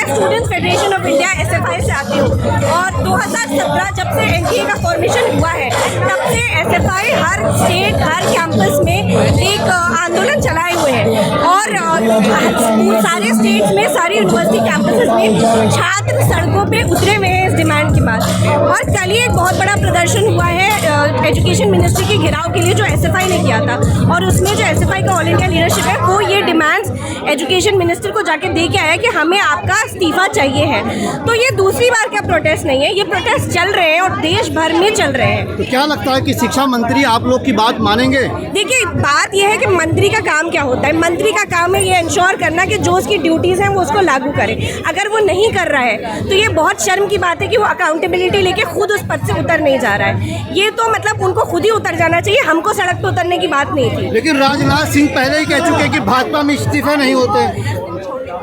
Students federation of India SFI से आती हूँ और 2017 जब से NTA का फॉर्मेशन हुआ है तब से SFI हर स्टेट हर कैंपस में एक आंदोलन चलाए हुए हैं और सारे स्टेट्स में सारी यूनिवर्सिटी कैंपसेस में छात्र सड़कों पे उतरे हुए हैं इस डिमांड के बाद। और कल ही एक बहुत बड़ा प्रदर्शन हुआ है एजुकेशन मिनिस्ट्री के घेराव के लिए जो SFI ने किया था और उसमें जो SFI का ऑल इंडिया लीडरशिप है वो ये डिमांड्स एजुकेशन मिनिस्टर को जाके दे के आया कि हमें आपका इस्तीफा चाहिए है। तो ये दूसरी बार का प्रोटेस्ट नहीं है, ये प्रोटेस्ट चल रहे हैं और देश भर में चल रहे हैं। तो क्या लगता है कि शिक्षा मंत्री आप लोग की बात मानेंगे? देखिए बात यह है कि मंत्री का काम क्या होता है, मंत्री का काम है ये इंश्योर करना कि जो उसकी ड्यूटीज़ हैं वो उसको लागू करे। अगर वो नहीं कर रहा है तो ये बहुत शर्म की बात है कि वो अकाउंटेबिलिटी लेके खुद उस पद से उतर नहीं जा रहा है। ये तो मतलब उनको खुद ही उतर जाना चाहिए, हमको सड़क पर उतरने की बात नहीं थी। लेकिन राजनाथ सिंह पहले ही कह चुके हैं कि भाजपा में इस्तीफे नहीं होते।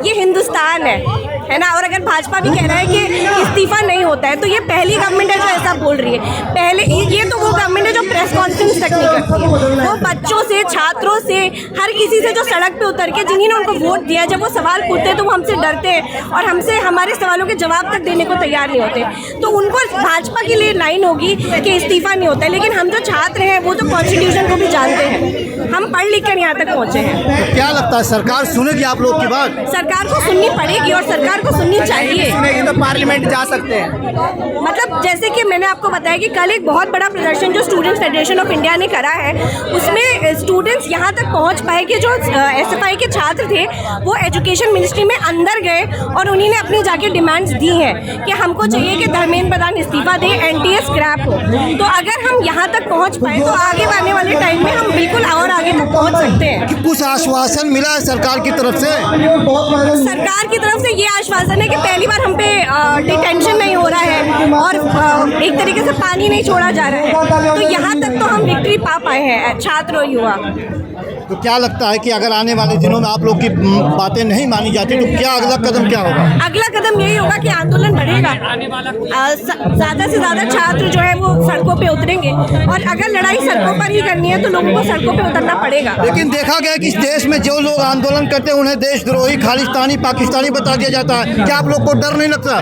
ये हिंदुस्तान है ना, और अगर भाजपा भी कह रहा है कि इस्तीफा नहीं होता है तो ये पहली गवर्नमेंट है जो ऐसा बोल रही है। पहले ये तो वो गवर्नमेंट है जो प्रेस कॉन्फ्रेंस तक नहीं करती है, वो बच्चों से छात्रों से हर किसी से जो सड़क पे उतर के जिन्होंने उनको वोट दिया जब वो सवाल पूछते हैं तो वो हमसे डरते हैं और हमसे हमारे सवालों के जवाब तक देने को तैयार नहीं होते। तो उनको भाजपा के लिए लाइन होगी कि इस्तीफा नहीं होता है, लेकिन हम जो छात्र हैं वो तो कॉन्स्टिट्यूशन को भी जानते हैं, हम पढ़ लिख कर यहाँ तक पहुँचे हैं। तो क्या लगता है सरकार सुनेगी आप लोग की बात? सरकार को सुननी पड़ेगी और सरकार को सुननी चाहिए। सुनेगी तो पार्लियामेंट जा सकते हैं। मतलब जैसे कि मैंने आपको बताया कि कल एक बहुत बड़ा प्रदर्शन जो स्टूडेंट्स फेडरेशन ऑफ इंडिया ने करा है उसमें स्टूडेंट्स यहाँ तक पहुँच पाए कि जो SFI के छात्र थे वो एजुकेशन मिनिस्ट्री में अंदर गए और उन्होंने अपनी जाके डिमांड्स दी हैं कि हमको चाहिए कि धर्मेंद्र प्रधान इस्तीफा दें, NTA स्क्रैप हो। तो अगर हम यहाँ तक पहुँच पाए तो आगे आने वाले टाइम में हम बिल्कुल और आगे तक पहुँच सकते हैं। कुछ आश्वासन मिला है सरकार की तरफ से? सरकार की तरफ से ये आश्वासन है कि पहली बार हम पे डिटेंशन नहीं हो रहा है और एक तरीके से पानी नहीं छोड़ा जा रहा है। तो यहाँ तक तो हम विक्ट्री पा पाए हैं छात्र और युवा। तो क्या लगता है कि अगर आने वाले दिनों में आप लोग की बातें नहीं मानी जाती तो क्या अगला कदम क्या होगा? अगला कदम यही होगा कि आंदोलन बढ़ेगा, ज़्यादा से ज़्यादा छात्र जो है वो सड़कों पे उतरेंगे और अगर लड़ाई सड़कों पर ही करनी है तो लोगों को सड़कों पे उतरना पड़ेगा। लेकिन देखा गया कि इस देश में जो लोग आंदोलन करते हैं उन्हें देशद्रोही, खालिस्तानी, पाकिस्तानी बता दिया जाता है। क्या आप लोग को डर नहीं लगता?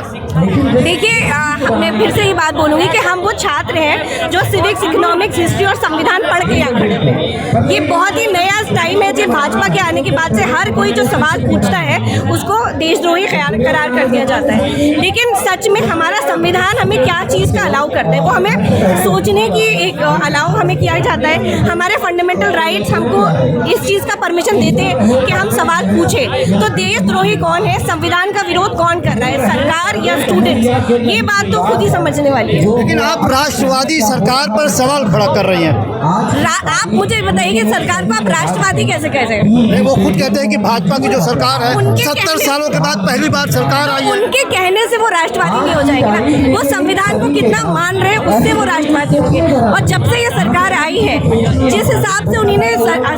देखिए मैं फिर से ही बात बोलूँगी कि हम वो छात्र हैं जो सिविक्स, इकोनॉमिक्स, हिस्ट्री और संविधान पढ़ के यहाँ खड़े थे। ये बहुत ही नया टाइम है जो भाजपा के आने के बाद से हर कोई जो सवाल पूछता है उसको देशद्रोही करार कर दिया जाता है। लेकिन सच में हमारा संविधान हमें क्या चीज़ का अलाउ करता है, वो हमें सोचने की एक अलाउ हमें किया जाता है। हमारे फंडामेंटल राइट्स हमको इस चीज़ का परमिशन देते हैं कि हम सवाल पूछें। तो देशद्रोही कौन है, संविधान का विरोध कौन कर रहा है, सरकार या स्टूडेंट्स? ये बात तो खुद ही समझने वाली है। लेकिन आप राष्ट्रवादी सरकार पर सवाल खड़ा कर रही हैं। आप मुझे बताइए कि सरकार को आप राष्ट्रवादी कैसे कह रहे हैं? नहीं, वो खुद कहते हैं कि भाजपा की जो सरकार है 70 सालों के बाद पहली बार सरकार आई है। उनके कहने से वो राष्ट्रवादी नहीं हो जाएगी ना, वो संविधान को कितना मान रहे हैं उससे वो राष्ट्रवादी होंगे। और जब से ये सरकार आई है जिस हिसाब से उन्होंने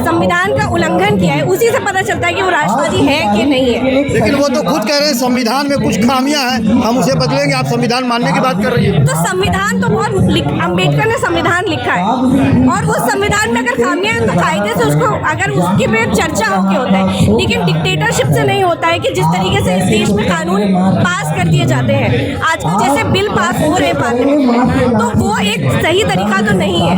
संविधान का उल्लंघन किया है उसी से पता चलता है कि वो राष्ट्रवादी है कि नहीं है। लेकिन वो तो खुद कह रहे हैं संविधान में कुछ खामियां हैं, हम उसे बदलेंगे। आप संविधान मानने की बात कर रही है। तो संविधान तो बहुत अम्बेडकर ने संविधान लिखा है और उस संविधान में अगर खामियां हैं तो कायदे से उसको अगर उसके पे चर्चा होके होता है। लेकिन डिक्टेटरशिप से नहीं होता है कि जिस तरीके से इस देश में कानून पास कर दिए जाते हैं आजकल, जैसे बिल पास हो रहे पार्लियामेंट में, तो वो एक सही तरीका तो नहीं है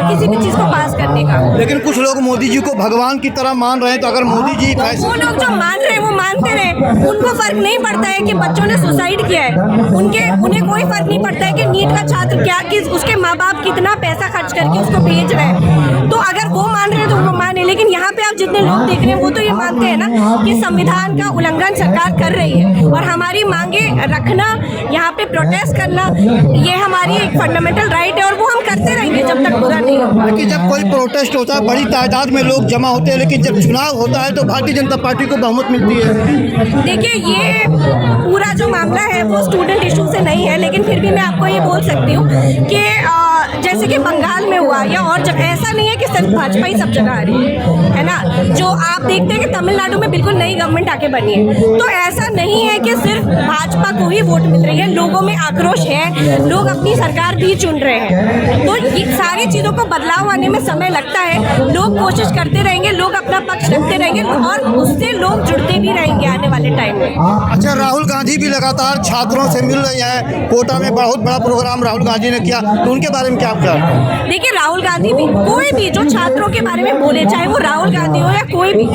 किसी भी चीज़ को पास करने का। लेकिन कुछ लोग मोदी जी को भगवान की तरह मान रहे हैं, तो अगर मोदी जी वो लोग जो मान रहे हैं वो मानते रहे, उनको फर्क नहीं पड़ता है कि बच्चों ने सुसाइड किया है, उन्हें कोई फर्क नहीं पड़ता है कि नीट का छात्र क्या कि उसके माँ बाप कितना पैसा खर्च करके उसको भेज रहे हैं। तो अगर वो मान रहे हैं तो वो माने, लेकिन यहाँ पे आप जितने लोग देख रहे हैं वो तो ये मानते हैं ना कि संविधान का उल्लंघन सरकार कर रही है और हमारी मांगे रखना, यहाँ पे प्रोटेस्ट करना, ये हमारी एक फंडामेंटल राइट है और वो हम करते रहेंगे जब तक पूरा नहीं होगा। लेकिन जब कोई प्रोटेस्ट होता है बड़ी तादाद में लोग जमा होते हैं, लेकिन जब चुनाव होता है तो भारतीय जनता पार्टी को बहुमत मिलती है। देखिए ये पूरा जो मामला है वो स्टूडेंट इशू से नहीं है, लेकिन फिर भी मैं आपको ये बोल सकती हूँ कि जैसे कि बंगाल में हुआ या और जगह, ऐसा नहीं है कि सिर्फ भाजपा ही सब जगह आ रही है ना। जो आप देखते हैं कि तमिलनाडु में बिल्कुल नई गवर्नमेंट आके बनी है, तो ऐसा नहीं है कि सिर्फ भाजपा को ही वोट मिल रही है। लोगों में आक्रोश है, लोग अपनी सरकार भी चुन रहे हैं। तो ये सारी चीज़ों को बदलाव आने में समय लगता है। लोग कोशिश करते रहेंगे, लोग अपना पक्ष रखते रहेंगे और उससे लोग जुड़ते भी रहेंगे आने वाले टाइम में। अच्छा, राहुल गांधी भी लगातार छात्रों से मिल रही हैं। कोटा में बहुत बड़ा प्रोग्राम राहुल गांधी ने किया, तो उनके बारे में क्या आप कहते हैं? देखिए, राहुल गांधी भी, कोई भी जो छात्रों के बारे में बोले, चाहे वो राहुल गांधी हो या कोई भी,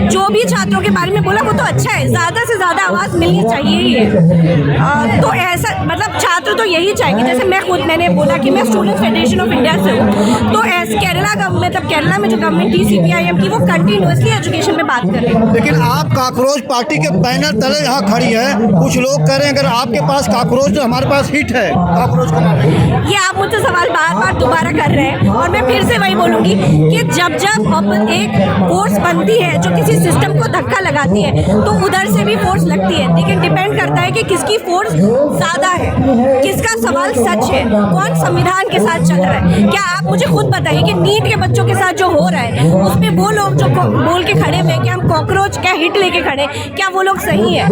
जो भी छात्रों के बारे में बोला वो तो अच्छा है। ज़्यादा से ज़्यादा आवाज़ मिलनी चाहिए ही है। तो ऐसा मतलब छात्र तो यही चाहेंगे। जैसे मैंने बोला कि मैं स्टूडेंट फेडरेशन ऑफ इंडिया से हूँ, तो केरला गवर्नमेंट, मतलब केरला में जो गवर्नमेंट थी CPIM की, वो कंटिन्यूसली एजुकेशन पे बात कर रही है। लेकिन आप काकरोच पार्टी के बैनर तले यहाँ खड़ी है। कुछ लोग कह रहे हैं अगर आपके पास काकरोच तो हमारे पास हिट है काकरोच का नाम है। ये आप मुझसे सवाल बार बार दोबारा कर रहे हैं और मैं फिर से वही बोलूंगी कि जब जब एक फोर्स बनती है जो किसी सिस्टम को धक्का लगाती है, तो उधर से भी फोर्स लगती है। लेकिन डिपेंड करता है कि किसकी फोर्स ज़्यादा है, किसका सवाल सच है, कौन संविधान के साथ चल रहा है। क्या आप मुझे खुद बताइए कि नीट के बच्चों के साथ जो हो रहा है, उसमें वो लोग जो बोल के खड़े हुए कि हम कॉकरोच क्या हिट लेके खड़े, क्या वो लोग सही है?